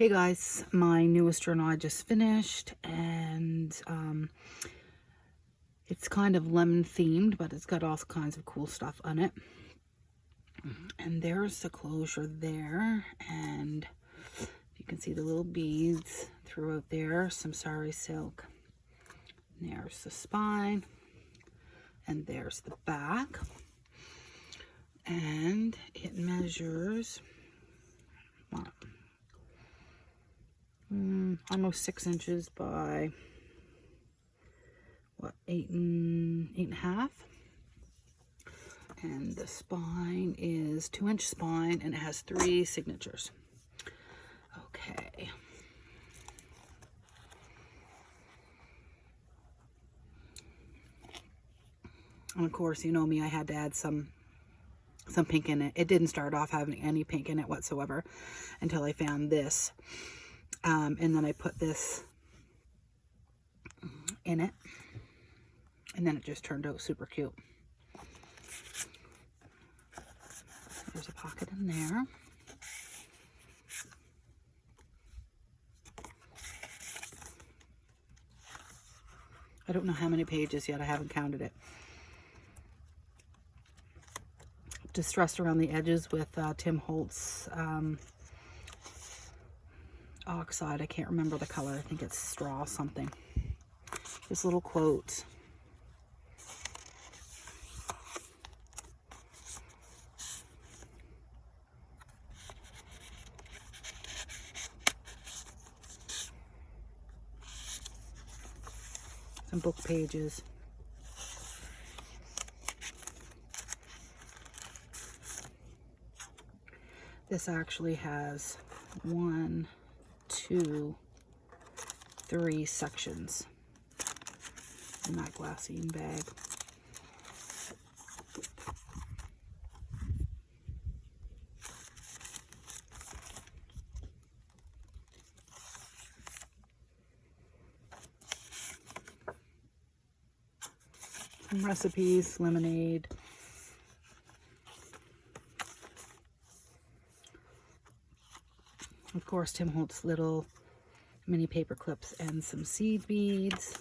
Hey guys, my newest journal I just finished, and it's kind of lemon themed, but it's got all kinds of cool stuff on it. And there's the closure there, and you can see the little beads throughout there, some sari silk. And there's the spine, and there's the back, and it measures almost 6 inches by what, 8.5. And the spine is 2-inch spine, and it has 3 signatures. Okay. And of course, you know me, I had to add some pink in it. It didn't start off having any pink in it whatsoever until I found this. And then I put this in it, and then it just turned out super cute. There's a pocket in there. I don't know how many pages yet. I haven't counted it. Distressed around the edges with Tim Holtz oxide. I can't remember the color. I think it's straw something. This little quote. Some book pages. This actually has 1, 2, 3 sections in that glassine bag. Some recipes, lemonade. Of course, Tim Holtz little mini paper clips and some seed beads.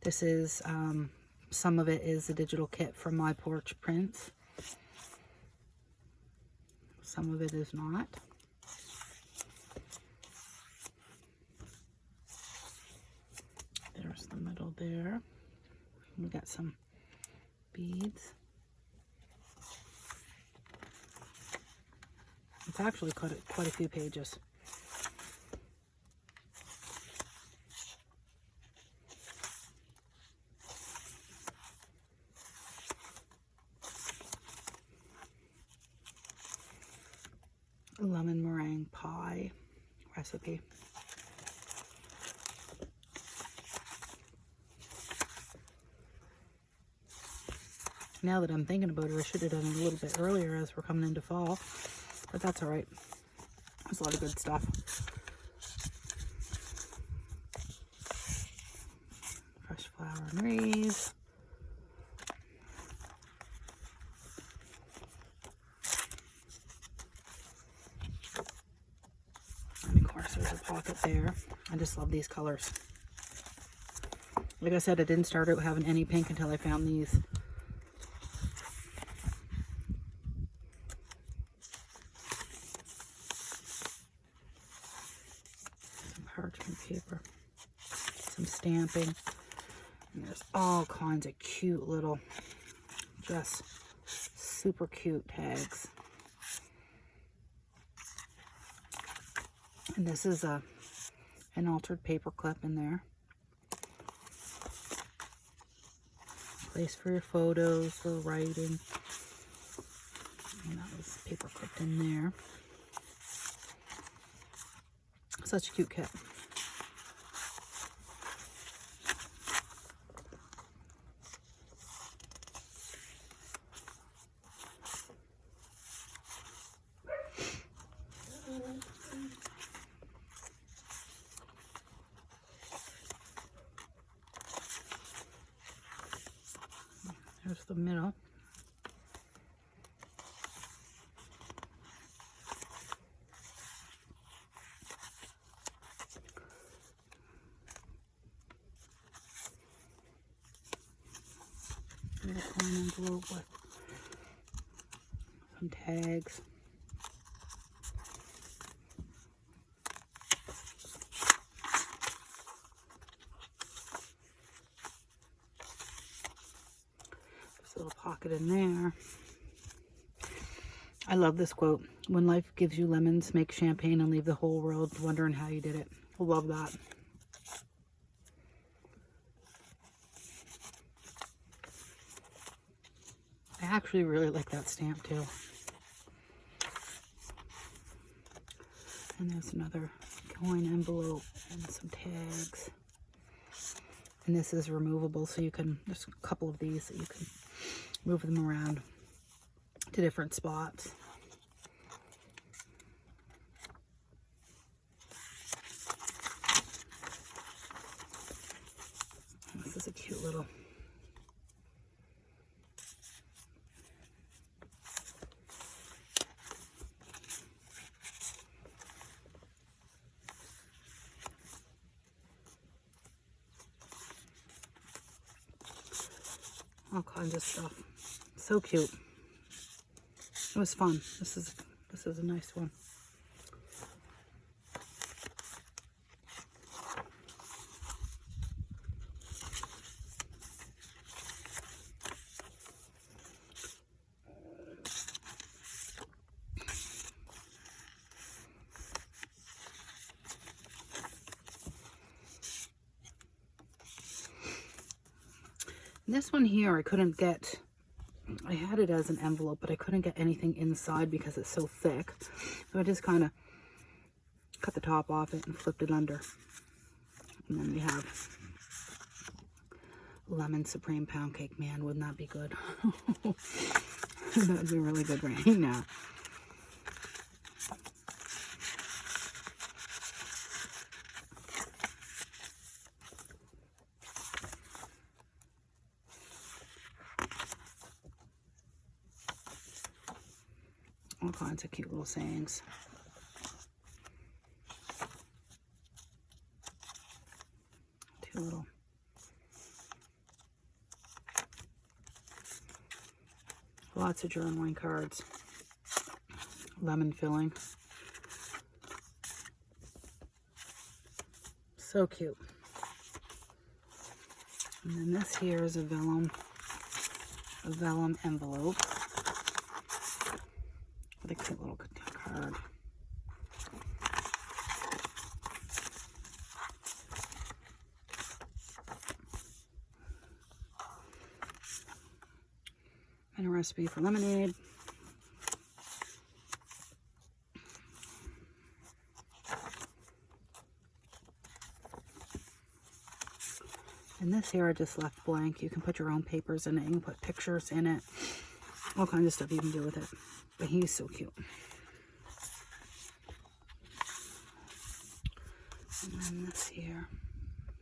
This is, some of it is a digital kit from My Porch Prints. Some of it is not. There's the middle there. We got some beads. It's actually quite a few pages. Lemon meringue pie recipe. Now that I'm thinking about it, I should have done it a little bit earlier as we're coming into fall, but that's all right. There's a lot of good stuff. Fresh flour and raise. And of course there's a pocket there. I just love these colors. Like I said, I didn't start out having any pink until I found these. Parchment paper, some stamping, and there's all kinds of cute little, just super cute tags. And this is an altered paper clip in there. Place for your photos, for writing. And that was paper clipped in there. Such a cute kit. There's the middle. little coin envelope with some tags. There's a little pocket in there. I love this quote. When life gives you lemons, make champagne and leave the whole world wondering how you did it. I love that. I actually really like that stamp too. And there's another coin envelope and some tags. And this is removable, so you can, there's a couple of these that you can move them around to different spots. This is a cute little all kinds of stuff. So cute. It was fun. This is a nice one. This one here I couldn't get, I had it as an envelope, but I couldn't get anything inside because it's so thick. So I just kind of cut the top off it and flipped it under. And then we have lemon supreme pound cake. Man, wouldn't that be good? That would be really good right now. All kinds of cute little sayings. Two little lots of journaling cards. Lemon filling. So cute. And then this here is a vellum envelope with a cute little card. And a recipe for lemonade. And this here I just left blank. You can put your own papers in it. You can put pictures in it. All kinds of stuff you can do with it. But he's so cute. And then this here.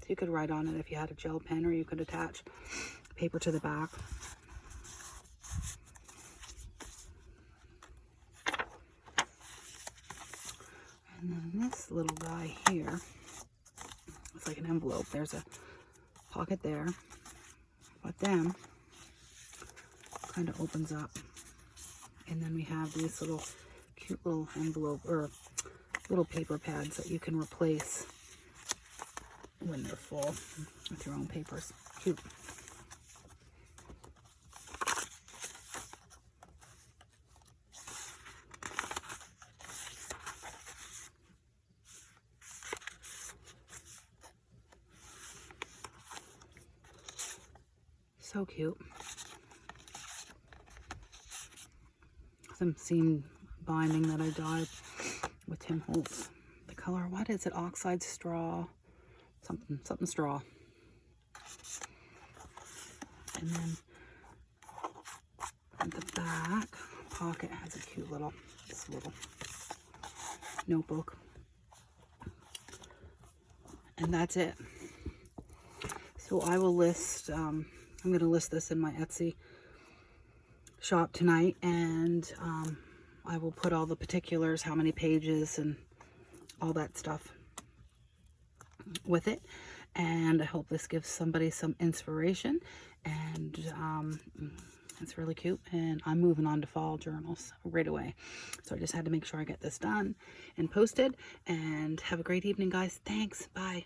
So you could write on it if you had a gel pen, or you could attach paper to the back. And then this little guy here, it's like an envelope. There's a pocket there, but then kind of opens up, and then we have these little cute little envelope or little paper pads that you can replace when they're full with your own papers. Cute. So cute. Some seam binding that I dyed with Tim Holtz. The color, what is it? Oxide straw. Something straw. And then at the back pocket has a cute little, this little notebook. And that's it. So I will list, I'm going to list this in my Etsy shop tonight, and I will put all the particulars, how many pages and all that stuff with it. and I hope this gives somebody some inspiration. And it's really cute, and I'm moving on to fall journals right away, so I just had to make sure I get this done and posted. And have a great evening, guys. Thanks. Bye.